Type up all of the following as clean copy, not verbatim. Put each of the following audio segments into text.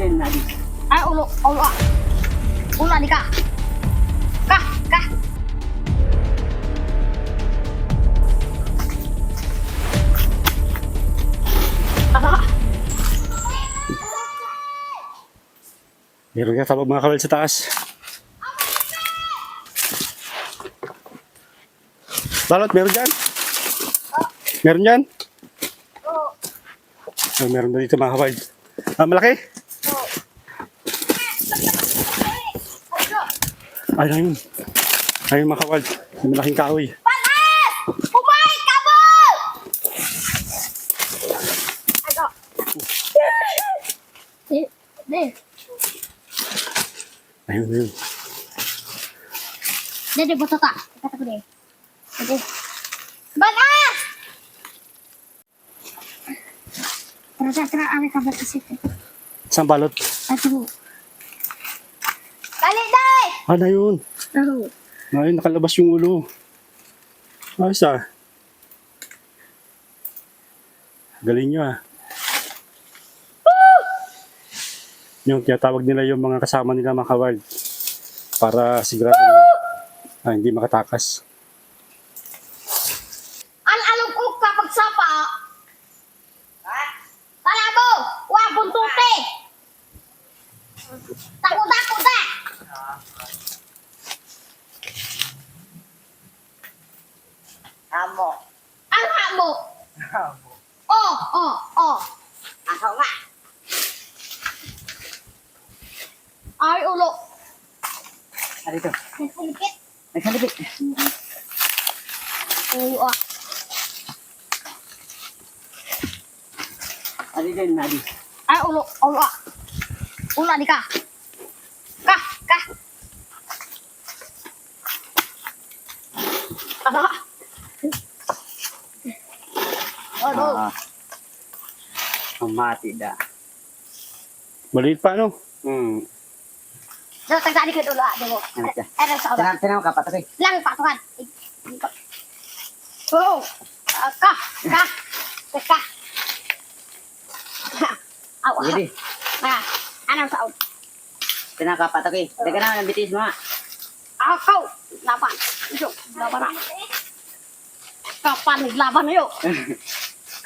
din nadi. Ay, ulo, ulo. Ulo, di ka. Ka. Ano? Meron ka tabag mga kawal sa taas. Balot, meron dyan? Meron dyan? Oh, meron na dito mga kawal. Ah, malaki? Ay, ayun. Ayun mga kawal. Malaking kahoy. Panas! Umay! Kabul! Ano? Di. Ayun, ayun. Di, buto ka. Kata ko di. Di. Panas! Tara, amay kabat kasi. Isang balot. Ato. Kali, day! Ano yun? Ano? Ayun, nakalabas yung ulo. Ayos ah. Galing nyo ah. Yung tinatawag nila yung mga kasama nila mga kawal. Para sigurado na hindi makatakas. Alam ko kapag sapa. Tara mo! Huwag buntuti! Takot na! Amo. Ang hamo! Amo. Oh! Ako nga. Ay, ulo! Ano ito? Nagpulipit! Nagsalipit. Ulo ah! Ano din nadi. Ay, ulo ah! Ulo, di ka! Ka! Ano? Ano? Ang mati da. Maliit pa no? Daw, tagdali ka ulo ah! Daw. Ano siya? Ay, sa ulo. Tinang ka patoy. Lang, patukan! Oh! Ka! Aw, Sige. anong saon? Tinang ka patoy. Daga na ng bitis mo. Ako! Laban! Ito, laban na. Kapan naglaban na yun?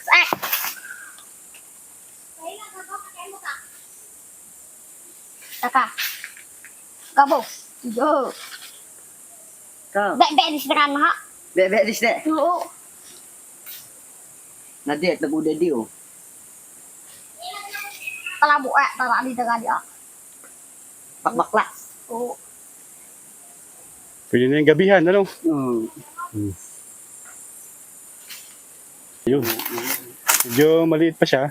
Eh! Taka. Gabo. Yo. Ka. Be, disirakan na ha. Bebe dis de. Oo. Nadi at nabuda di oh. Talabu tara di dengan dia. Bakbakla. Oo. Pwede na yung gabihan, ano? Yun. Medyo maliit pa siya.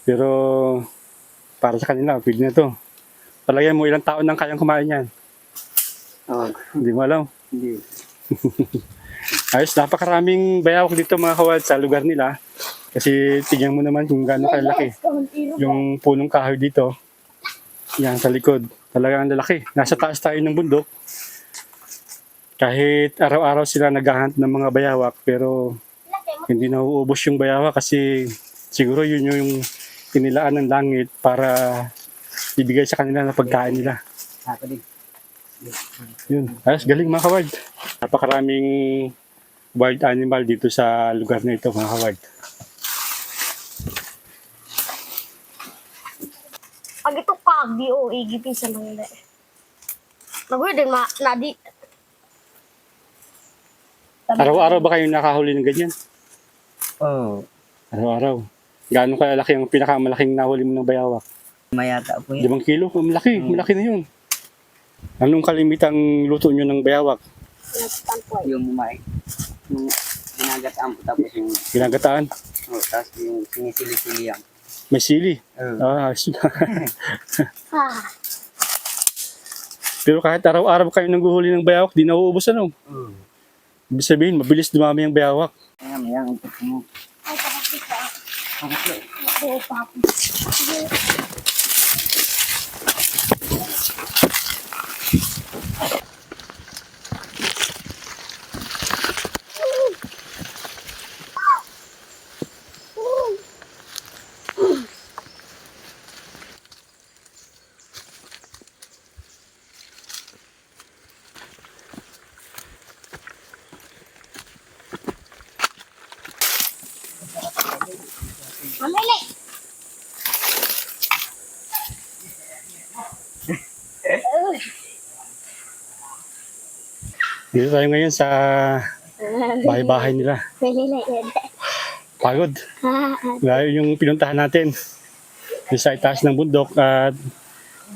Pero para sa kanila, pwede na to. Palagay mo ilang taon nang kayang kumain yan. Oh, Hindi mo alam. hindi. Ayos, napakaraming bayawak dito mga kawal sa lugar nila. Kasi tignan mo naman kung gaano kalaki. Yung punong kahoy dito, yan sa likod. Talagang lalaki. Nasa taas tayo ng bundok. Kahit araw-araw sila naghahunt ng mga bayawak, pero hindi nauubos yung bayawak kasi siguro yun yung inilaan ng langit para ibigay sa kanila na pagkain nila. Ako din. Yun. Ayos, galing mga kawad. Napakaraming wild animal dito sa lugar na ito mga kawad. Pag ito kag di o igipin sa mga nila. Naguyo din nadi. Araw-araw ba kayo nakahuli ng ganyan? Oh, Araw-araw. Gaano kalaki ang pinakamalaking nahuli mo ng bayawak? mayata po yan. 5 kilo? Malaki. Malaki na yun. Anong kalimitang luto nyo ng bayawak? Yung mumay. Yung ginagataan po tapos yung Ginagataan? tapos yung sinisili-sili yan. May sili. Oh. Ayos na. Ah. Pero kahit araw-araw kayo nangguhuli ng bayawak, di nauubos ano. Ibig sabihin, mabilis dumami ang bayawak. Kaya mayang umpok mo. Ay, kapatid ka. Pangatlo. Oo, papi. Sige. Dito tayo ngayon sa bahay-bahay nila. Pagod. Dahil yung pinuntahan natin yung sa itaas ng bundok at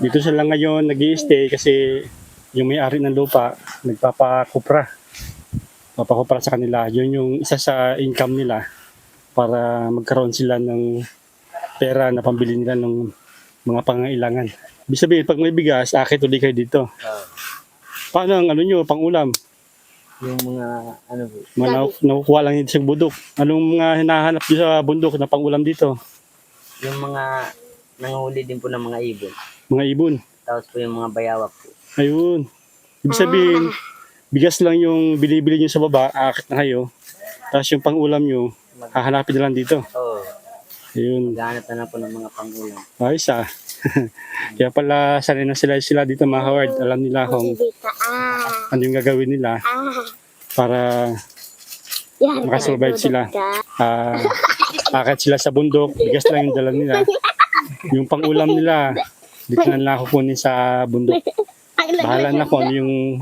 dito sila ngayon nag-i-stay kasi yung may-ari ng lupa nagpapakupra sa kanila. Yun yung isa sa income nila para magkaroon sila ng pera na pambili nila ng mga pangangailangan. Ibig sabihin, pag may bigas, akit ulit kayo dito. Paano ang nyo, pang-ulam? Yung mga ano po. Mga nakukuha lang dito sa bundok. Anong mga hinahanap dito sa bundok na pang-ulam dito? Yung mga nanguhuli din po ng mga ibon. Mga ibon. Tapos po yung mga bayawak po. Ayun. Ibig sabihin, bigas lang yung binibili nyo sa baba, akit na kayo. Tapos yung pang-ulam nyo, hahanapin na lang dito. Oo. Ayun. Maghanap na lang po ng mga pang-ulam. Ayos ah. Kaya pala sanay na sila dito mga Howard. Alam nila kung ano yung gagawin nila para makasurvive sila. Akit sila sa bundok, bigas lang yung dala nila. Yung pang-ulam nila, dito na lang kukunin sa bundok. Bahala na kung ano yung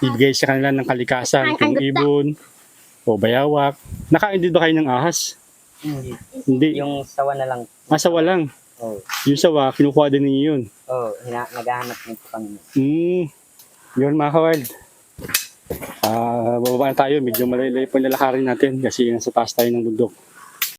ibigay sa kanila ng kalikasan, kung ibon o bayawak. Nakain din ba kayo ng ahas? Hindi. Yung sawa na lang. Sawa lang. Oo. Yung sawa, kinukuha din ninyo yun. Oo. Naghahanap ng pang. Yun mga Howard. Bababa na tayo. Medyo malaylay po yung lalakarin natin kasi nasa taas tayo ng bundok.